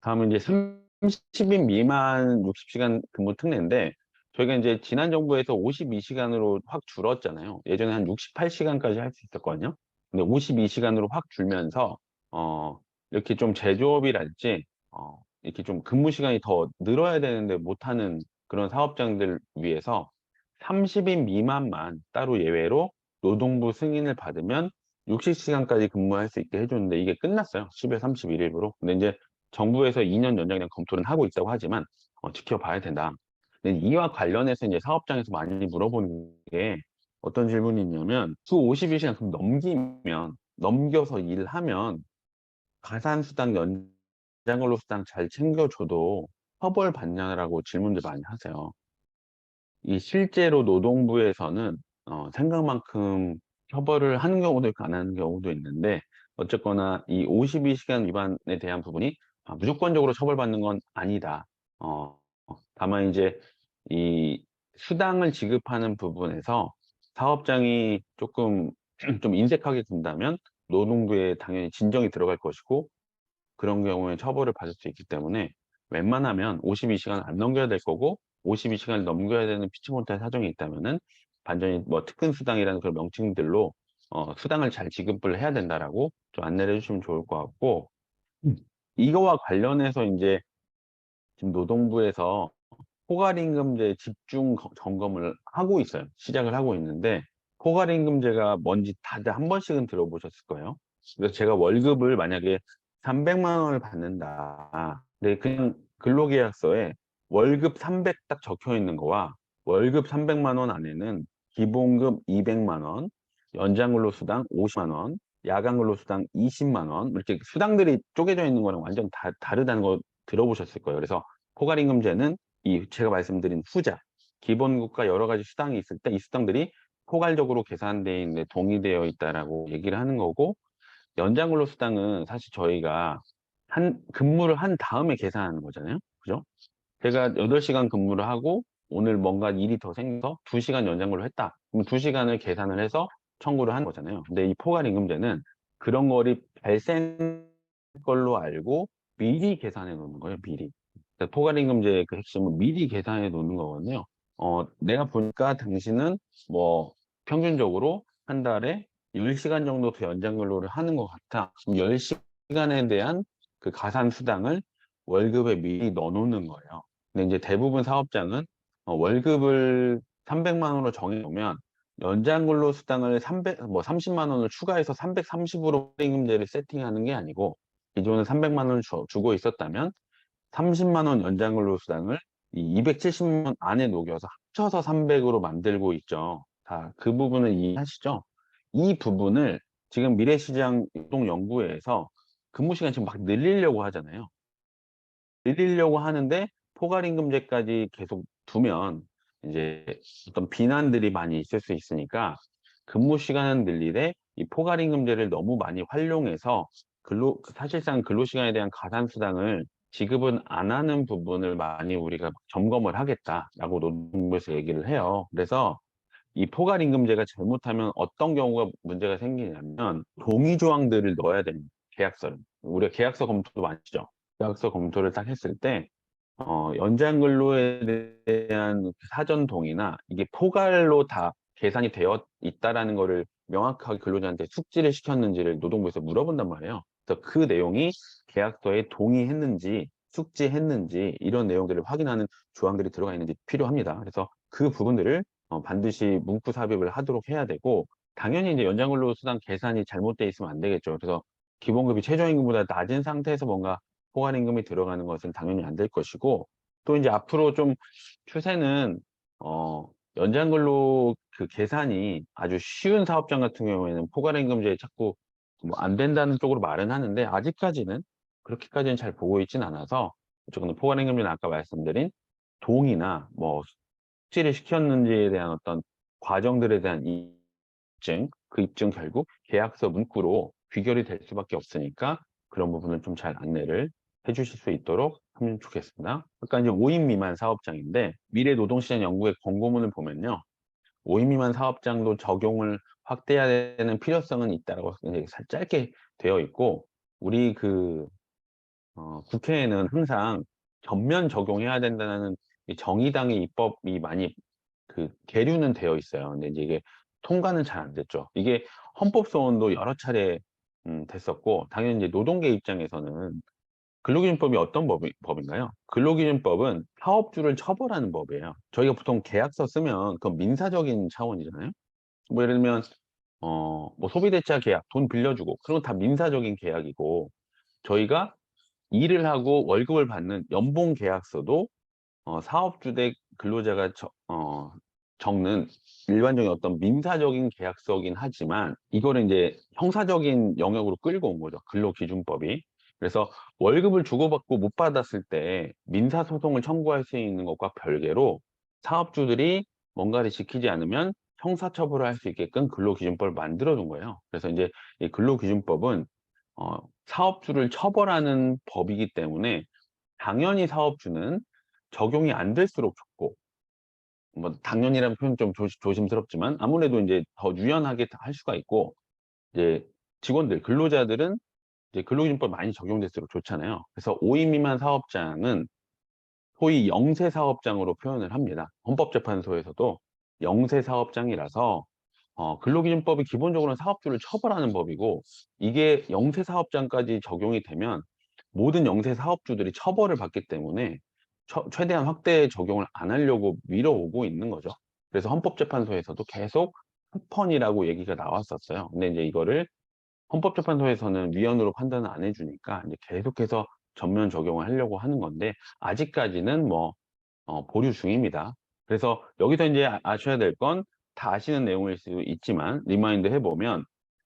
다음은 이제 30인 미만 60시간 근무 특례인데, 저희가 이제 지난 정부에서 52시간으로 확 줄었잖아요. 예전에 한 68시간까지 할 수 있었거든요. 근데 52시간으로 확 줄면서 어 이렇게 좀 제조업이랄지 이렇게 좀 근무 시간이 더 늘어야 되는데 못하는 그런 사업장들 위해서 30인 미만만 따로 예외로 노동부 승인을 받으면 60시간까지 근무할 수 있게 해줬는데, 이게 끝났어요. 10월 31일부로. 근데 이제 정부에서 2년 연장에 대한 검토는 하고 있다고 하지만 지켜봐야 된다. 근데 이와 관련해서 이제 사업장에서 많이 물어보는 게, 어떤 질문이 있냐면, 주 52시간 그럼 넘겨서 일하면 가산수당, 연장근로수당 잘 챙겨줘도 처벌받냐라고 질문들 많이 하세요. 이 실제로 노동부에서는 생각만큼 처벌을 하는 경우도 있고 안 하는 경우도 있는데, 어쨌거나 이 52시간 위반에 대한 부분이 무조건적으로 처벌받는 건 아니다. 다만 이제 이 수당을 지급하는 부분에서 사업장이 조금 좀 인색하게 군다면 노동부에 당연히 진정이 들어갈 것이고, 그런 경우에 처벌을 받을 수 있기 때문에 웬만하면 52시간 안 넘겨야 될 거고, 52시간을 넘겨야 되는 피치 못할 사정이 있다면은 반전이 뭐 특근 수당이라는 그런 명칭들로 수당을 잘 지급을 해야 된다라고 좀 안내를 해주시면 좋을 것 같고, 이거와 관련해서 이제 지금 노동부에서 포괄임금제 집중 점검을 하고 있어요. 시작을 하고 있는데, 포괄임금제가 뭔지 다들 한 번씩은 들어보셨을 거예요. 그래서 제가 월급을 만약에 300만 원을 받는다. 근데 그냥 근로계약서에 월급 300 딱 적혀 있는 거와, 월급 300만 원 안에는 기본급 200만 원, 연장근로수당 50만 원, 야간근로수당 20만 원, 이렇게 수당들이 쪼개져 있는 거랑 완전 다르다는 거 들어보셨을 거예요. 그래서 포괄임금제는 이 제가 말씀드린 후자, 기본급과 여러 가지 수당이 있을 때 이 수당들이 포괄적으로 계산되어 있는데 동의되어 있다라고 얘기를 하는 거고, 연장근로수당은 사실 저희가 근무를 한 다음에 계산하는 거잖아요. 그죠? 제가 8시간 근무를 하고 오늘 뭔가 일이 더 생겨서 2시간 연장근로 했다. 그럼 2시간을 계산을 해서 청구를 하는 거잖아요. 근데 이 포괄임금제는 그런 거를 발생 걸로 알고 미리 계산해 놓는 거예요. 미리. 그러니까 포괄임금제의 그 핵심은 미리 계산해 놓는 거거든요. 내가 보니까 당신은 뭐 평균적으로 한 달에 10시간 정도 더 연장 근로를 하는 것 같아. 그럼 10시간에 대한 그 가산 수당을 월급에 미리 넣어 놓는 거예요. 근데 이제 대부분 사업장은 월급을 300만 원으로 정해 놓으면 연장 근로 수당을 30만 원을 추가해서 330으로 임금제를 세팅하는 게 아니고, 기존에 300만 원을 주고 있었다면 30만 원 연장 근로 수당을 이 270만 원 안에 녹여서 합쳐서 300으로 만들고 있죠. 다 그 부분을 이해하시죠? 이 부분을 지금 미래시장 노동연구회에서 근무 시간 지금 막 늘리려고 하잖아요. 늘리려고 하는데 포괄임금제까지 계속 두면 이제 어떤 비난들이 많이 있을 수 있으니까, 근무 시간은 늘리되 이 포괄임금제를 너무 많이 활용해서 사실상 근로시간에 대한 가산수당을 지급은 안 하는 부분을 많이 우리가 점검을 하겠다라고 노동부에서 얘기를 해요. 그래서 이 포괄임금제가 잘못하면 어떤 경우가 문제가 생기냐면, 동의 조항들을 넣어야 됩니다. 계약서를. 우리가 계약서 검토도 많이 하죠. 계약서 검토를 딱 했을 때 연장 근로에 대한 그 사전 동의나 이게 포괄로 다 계산이 되어 있다라는 거를 명확하게 근로자한테 숙지를 시켰는지를 노동부에서 물어본단 말이에요. 그래서 그 내용이 계약서에 동의했는지 숙지했는지 이런 내용들을 확인하는 조항들이 들어가 있는지 필요합니다. 그래서 그 부분들을 반드시 문구 삽입을 하도록 해야 되고, 당연히 이제 연장근로수당 계산이 잘못돼 있으면 안 되겠죠. 그래서 기본급이 최저임금보다 낮은 상태에서 뭔가 포괄임금이 들어가는 것은 당연히 안 될 것이고, 또 이제 앞으로 좀 추세는 어, 연장근로 그 계산이 아주 쉬운 사업장 같은 경우에는 포괄임금제에 자꾸 뭐 안 된다는 쪽으로 말은 하는데, 아직까지는 그렇게까지는 잘 보고 있진 않아서, 어쨌든 포괄임금제는 아까 말씀드린 동의나 뭐 숙지를 시켰는지에 대한 어떤 과정들에 대한 입증, 그 입증 결국 계약서 문구로 귀결이 될 수밖에 없으니까 그런 부분을 좀 잘 안내를 해주실 수 있도록 하면 좋겠습니다. 아까 이제 5인 미만 사업장인데, 미래노동시장연구의 권고문을 보면요, 5인 미만 사업장도 적용을 확대해야 되는 필요성은 있다라고 이제 짧게 되어 있고, 우리 그 국회에는 항상 전면 적용해야 된다는 이 정의당의 입법이 많이 계류는 되어 있어요. 근데 이제 이게 통과는 잘 안 됐죠. 이게 헌법소원도 여러 차례 됐었고, 당연히 이제 노동계 입장에서는 근로기준법이 어떤 법인가요? 근로기준법은 사업주를 처벌하는 법이에요. 저희가 보통 계약서 쓰면 그건 민사적인 차원이잖아요. 뭐 예를 들면 뭐 소비대차 계약, 돈 빌려주고 그런 건 다 민사적인 계약이고, 저희가 일을 하고 월급을 받는 연봉 계약서도 사업주 대 근로자가 적는 일반적인 어떤 민사적인 계약서긴 하지만, 이거를 이제 형사적인 영역으로 끌고 온 거죠. 근로기준법이. 그래서 월급을 주고받고 못 받았을 때 민사소송을 청구할 수 있는 것과 별개로, 사업주들이 뭔가를 지키지 않으면 형사처벌을 할 수 있게끔 근로기준법을 만들어 둔 거예요. 그래서 이제 이 근로기준법은 사업주를 처벌하는 법이기 때문에 당연히 사업주는 적용이 안 될수록 좋고, 뭐 당연이라는 표현 좀 조심스럽지만 아무래도 이제 더 유연하게 할 수가 있고, 이제 직원들, 근로자들은 이제 근로기준법 많이 적용될수록 좋잖아요. 그래서 5인 미만 사업장은 소위 영세사업장으로 표현을 합니다. 헌법재판소에서도 영세사업장이라서 근로기준법이 기본적으로는 사업주를 처벌하는 법이고, 이게 영세사업장까지 적용이 되면 모든 영세사업주들이 처벌을 받기 때문에 최대한 확대 적용을 안 하려고 밀어오고 있는 거죠. 그래서 헌법재판소에서도 계속 특펀이라고 얘기가 나왔었어요. 근데 이제 이거를 헌법재판소에서는 위헌으로 판단을 안 해주니까 이제 계속해서 전면 적용을 하려고 하는 건데, 아직까지는 뭐 보류 중입니다. 그래서 여기서 이제 아셔야 될 건 다 아시는 내용일 수 있지만 리마인드 해보면,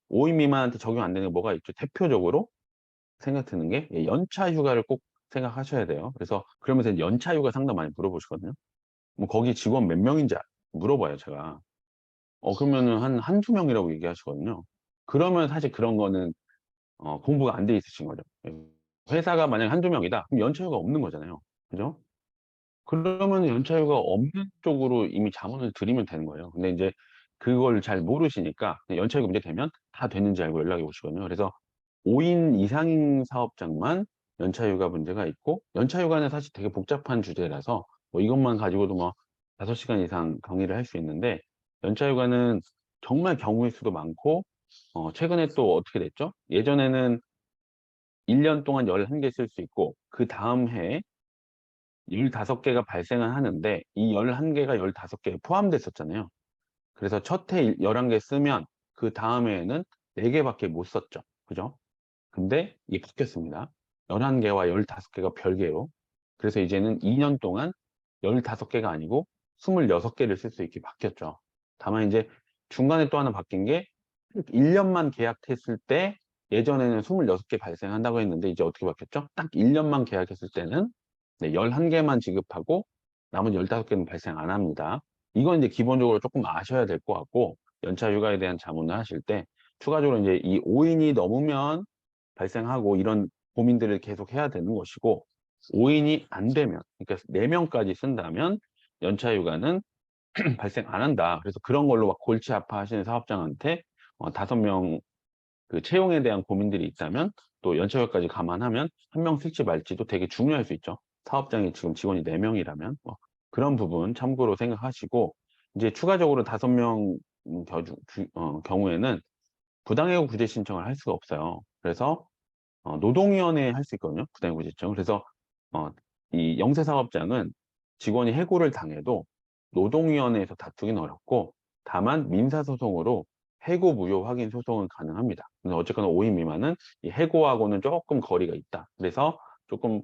5인 미만한테 적용 안 되는 게 뭐가 있죠? 대표적으로 생각 드는 게 연차 휴가를 꼭 생각하셔야 돼요. 그래서 그러면서 이제 연차 휴가 상담 많이 물어보시거든요. 뭐 거기 직원 몇 명인지 물어봐요, 제가. 그러면은 한두 명이라고 얘기하시거든요. 그러면 사실 그런 거는 공부가 안 돼 있으신 거죠. 예. 회사가 만약에 한두 명이다, 그럼 연차 휴가 없는 거잖아요. 그죠? 그러면 연차휴가 없는 쪽으로 이미 자문을 드리면 되는 거예요. 근데 이제 그걸 잘 모르시니까 연차휴가 문제 되면 다 됐는지 알고 연락이 오시거든요. 그래서 5인 이상인 사업장만 연차휴가 문제가 있고, 연차휴가는 사실 되게 복잡한 주제라서 뭐 이것만 가지고도 뭐 5시간 이상 강의를 할 수 있는데, 연차휴가는 정말 경우의 수도 많고, 최근에 또 어떻게 됐죠? 예전에는 1년 동안 11개 쓸 수 있고, 그 다음 해에 15개가 발생을 하는데, 이 11개가 15개에 포함됐었잖아요. 그래서 첫 해 11개 쓰면 그 다음해에는 4개밖에 못 썼죠. 그죠? 근데 이게 바뀌었습니다. 11개와 15개가 별개로. 그래서 이제는 2년 동안 15개가 아니고 26개를 쓸 수 있게 바뀌었죠. 다만 이제 중간에 또 하나 바뀐 게, 1년만 계약했을 때 예전에는 26개 발생한다고 했는데, 이제 어떻게 바뀌었죠? 딱 1년만 계약했을 때는 11개만 지급하고 나머지 15개는 발생 안 합니다. 이건 이제 기본적으로 조금 아셔야 될 것 같고, 연차 휴가에 대한 자문을 하실 때 추가적으로 이제 이 5인이 넘으면 발생하고 이런 고민들을 계속 해야 되는 것이고, 5인이 안 되면, 그러니까 4명까지 쓴다면 연차 휴가는 발생 안 한다. 그래서 그런 걸로 막 골치 아파하시는 사업장한테 5명 그 채용에 대한 고민들이 있다면, 또 연차휴가까지 감안하면 한 명 쓸지 말지도 되게 중요할 수 있죠. 사업장이 지금 직원이 4명이라면 뭐 그런 부분 참고로 생각하시고, 이제 추가적으로 5명 경우에는 부당해고 구제 신청을 할 수가 없어요. 그래서 노동위원회에 할 수 있거든요. 부당해고 구제 신청. 그래서 어, 이 영세사업장은 직원이 해고를 당해도 노동위원회에서 다투기는 어렵고, 다만 민사소송으로 해고 무효 확인 소송은 가능합니다. 근데 어쨌거나 5인 미만은 이 해고하고는 조금 거리가 있다. 그래서 조금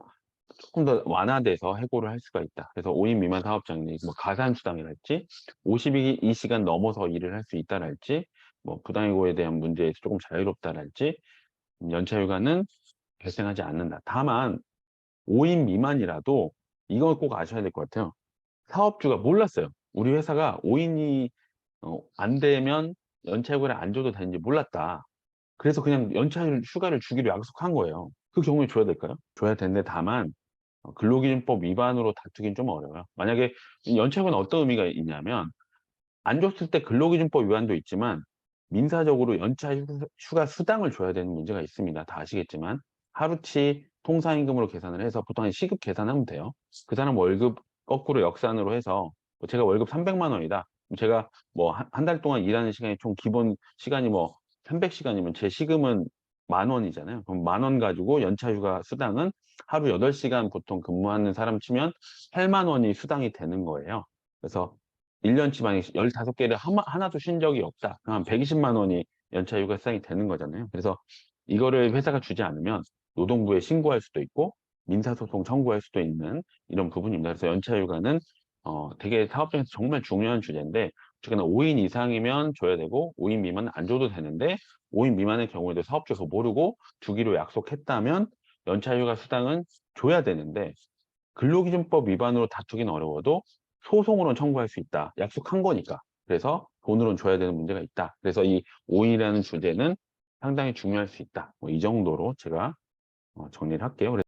더 완화돼서 해고를 할 수가 있다. 그래서 5인 미만 사업장이 뭐 가산수당이랄지, 52시간 넘어서 일을 할 수 있다랄지, 뭐 부당해고에 대한 문제에서 조금 자유롭다랄지, 연차휴가는 발생하지 않는다. 다만 5인 미만이라도 이걸 꼭 아셔야 될 것 같아요. 사업주가 몰랐어요. 우리 회사가 5인이 안 되면 연차휴가를 안 줘도 되는지 몰랐다. 그래서 그냥 연차 휴가를 주기로 약속한 거예요. 그 경우에 줘야 될까요? 줘야 되는데, 다만 근로기준법 위반으로 다투긴 좀 어려워요. 만약에 연차휴가는 어떤 의미가 있냐면, 안 줬을 때 근로기준법 위반도 있지만 민사적으로 연차 휴가 수당을 줘야 되는 문제가 있습니다. 다 아시겠지만 하루치 통사임금으로 계산을 해서 보통 한 시급 계산하면 돼요. 그 사람 월급 거꾸로 역산으로 해서 뭐 제가 월급 300만 원이다. 제가 뭐 한 달 동안 일하는 시간이 총 기본 시간이 뭐 300시간이면 제 시급은 10,000원이잖아요. 그럼 10,000원 가지고 연차휴가 수당은 하루 8시간 보통 근무하는 사람 치면 8만 원이 수당이 되는 거예요. 그래서 1년치 만약에 15개를 하나도 쉰 적이 없다. 그럼 한 120만 원이 연차휴가 수당이 되는 거잖아요. 그래서 이거를 회사가 주지 않으면 노동부에 신고할 수도 있고 민사소송 청구할 수도 있는 이런 부분입니다. 그래서 연차휴가는 되게 사업장에서 정말 중요한 주제인데 어쨌거나 5인 이상이면 줘야 되고 5인 미만은 안 줘도 되는데 5인 미만의 경우에도 사업주가 모르고 주기로 약속했다면 연차휴가 수당은 줘야 되는데 근로기준법 위반으로 다투기는 어려워도 소송으로는 청구할 수 있다. 약속한 거니까. 그래서 돈으로는 줘야 되는 문제가 있다. 그래서 이 5인이라는 주제는 상당히 중요할 수 있다. 뭐 이 정도로 제가 정리를 할게요.